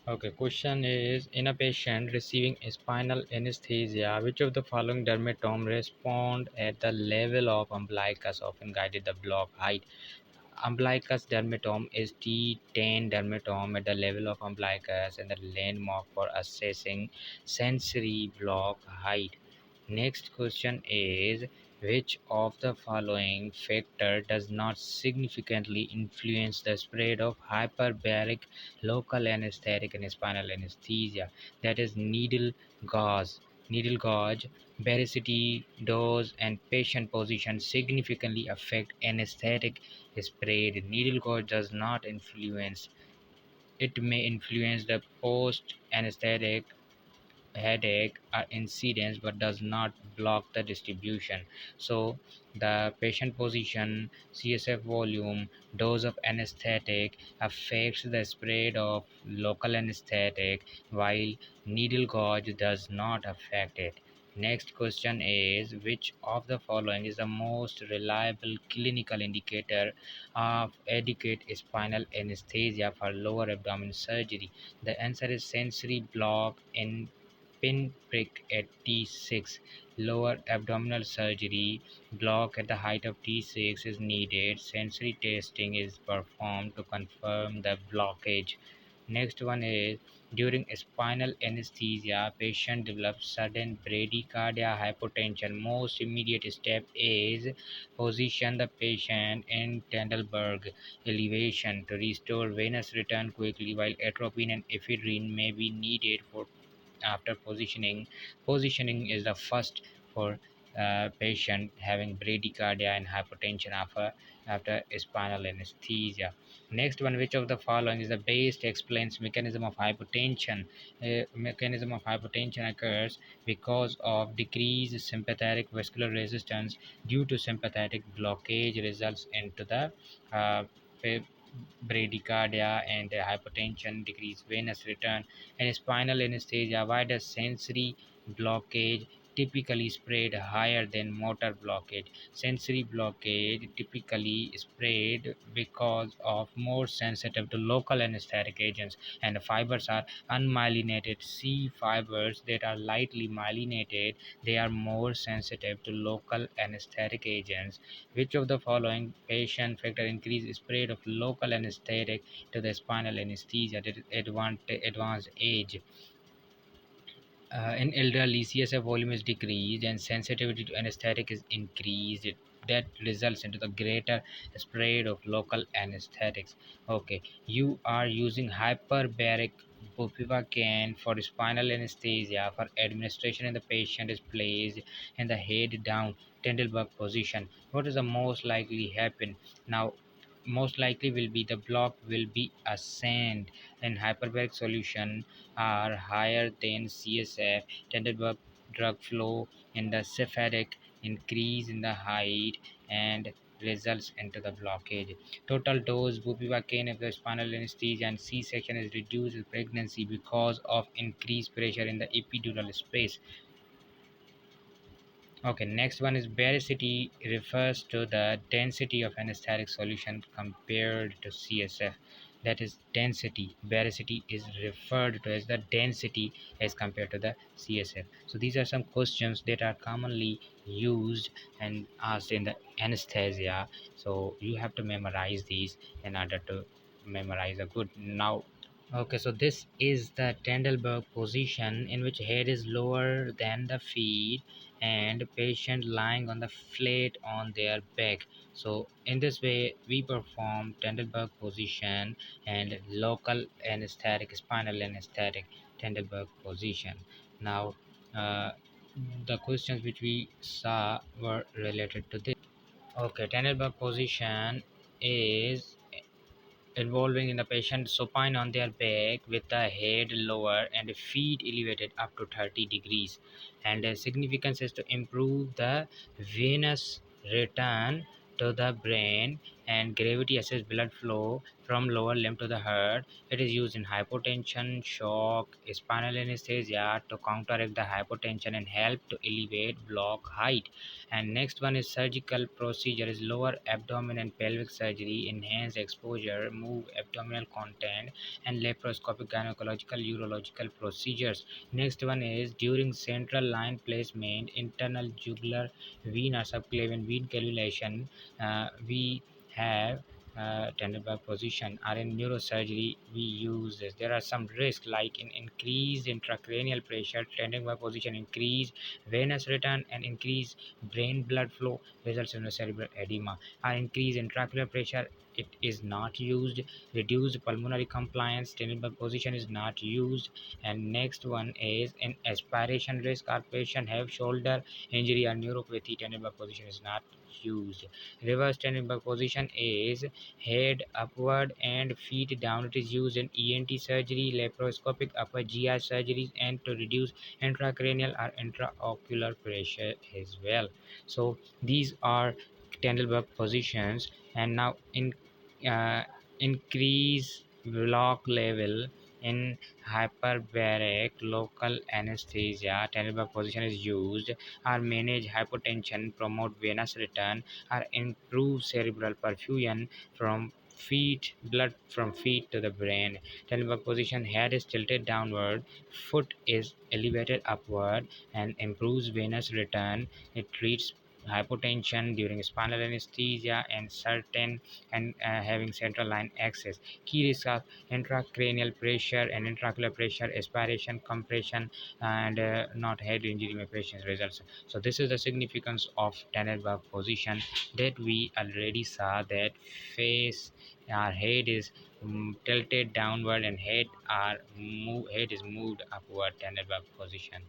Okay, question is in a patient receiving spinal anesthesia, which of the following dermatome respond at the level of umbilicus, often guided the block height? Umbilicus dermatome is T10 dermatome at the level of umbilicus and the landmark for assessing sensory block height. Next question is which of the following factor does not significantly influence the spread of hyperbaric local anesthetic and spinal anesthesia? That is needle gauge, baricity, dose, and patient position significantly affect anesthetic spread. Needle gauge does not influence. It may influence the post anesthetic headache or incidence but does not block the distribution. So the patient position, CSF volume, dose of anesthetic affects the spread of local anesthetic, while needle gauge does not affect it. Next question is which of the following is the most reliable clinical indicator of adequate spinal anesthesia for lower abdomen surgery? The answer is sensory block in pinprick at T6. Lower abdominal surgery block at the height of T6 is needed. Sensory testing is performed to confirm the blockage. Next one is during spinal anesthesia, patient develops sudden bradycardia hypotension. Most immediate step is position the patient in Tendelberg elevation to restore venous return quickly, while atropine and ephedrine may be needed for after positioning is the first for patient having bradycardia and hypotension after spinal anesthesia. Next one, which of the following is the best explains mechanism of hypotension occurs because of decreased sympathetic vascular resistance due to sympathetic blockage results into the uh, bradycardia and hypotension, decreased venous return, and spinal anesthesia. Why does sensory blockage typically spread higher than motor blockage? Sensory blockage typically spread because of more sensitive to local anesthetic agents, and the fibers are unmyelinated. C fibers that are lightly myelinated, they are more sensitive to local anesthetic agents. Which of the following patient factor increase spread of local anesthetic to the spinal anesthesia? That is advanced age. In elderly, CSF volume is decreased and sensitivity to anesthetic is increased. That results into the greater spread of local anesthetics. Okay, you are using hyperbaric bupivacaine for spinal anesthesia for administration, and the patient is placed in the head down Tendelberg position. What is the most likely happen now? Most likely will be the block will be ascend and hyperbaric solution are higher than CSF. Tenderberg drug flow in the cephalic increase in the height and results into the blockage. Total dose bupivacaine of the spinal anesthesia and C-section is reduced in pregnancy because of increased pressure in the epidural space. Okay, next one is baricity refers to the density of anesthetic solution compared to CSF. That is density. Baricity is referred to as the density as compared to the CSF. So these are some questions that are commonly used and asked in the anesthesia. So you have to memorize these in order to memorize a good. Now okay, so this is the Tendelberg position in which head is lower than the feet and patient lying on the flat on their back. So in this way we perform Tendelberg position and local anesthetic, spinal anesthetic Tendelberg position. Now the questions which we saw were related to this. Okay, Tendelberg position is involving in the patient supine on their back with the head lower and feet elevated up to 30 degrees, and the significance is to improve the venous return to the brain and gravity assists blood flow from lower limb to the heart. It is used in hypotension, shock, spinal anesthesia to counteract the hypotension and help to elevate block height. And next one is surgical procedure is lower abdomen and pelvic surgery, enhance exposure, move abdominal content, and laparoscopic gynecological urological procedures. Next one is during central line placement, internal jugular vein or subclavian vein cannulation. We have tender position or in neurosurgery we use this. There are some risks like in increased intracranial pressure, tendon by position increase venous return and increase brain blood flow results in a cerebral edema. Or increase intraocular pressure, it is not used. Reduced pulmonary compliance, tendon by position is not used. And next one is in aspiration risk or patient have shoulder injury or neuropathy, tendon by position is not used. Reverse tendon by position is head upward and feet down. It is used in ENT surgery, laparoscopic upper GI surgeries, and to reduce intracranial or intraocular pressure as well. So these are Tendelberg positions. And now in uh, increase block level in hyperbaric local anesthesia, Tendelberg position is used or manage hypotension, promote venous return, or improve cerebral perfusion from feet blood from feet to the brain. Tendelberg position, head is tilted downward, foot is elevated upward, and improves venous return. It treats hypotension during spinal anesthesia and certain and having central line access. Key risks are intracranial pressure and intraocular pressure, aspiration, compression, and not head injury my patient's results. So this is the significance of Tenenbaum position that we already saw, that face our head is tilted downward and head is moved upward. Tenenbaum position.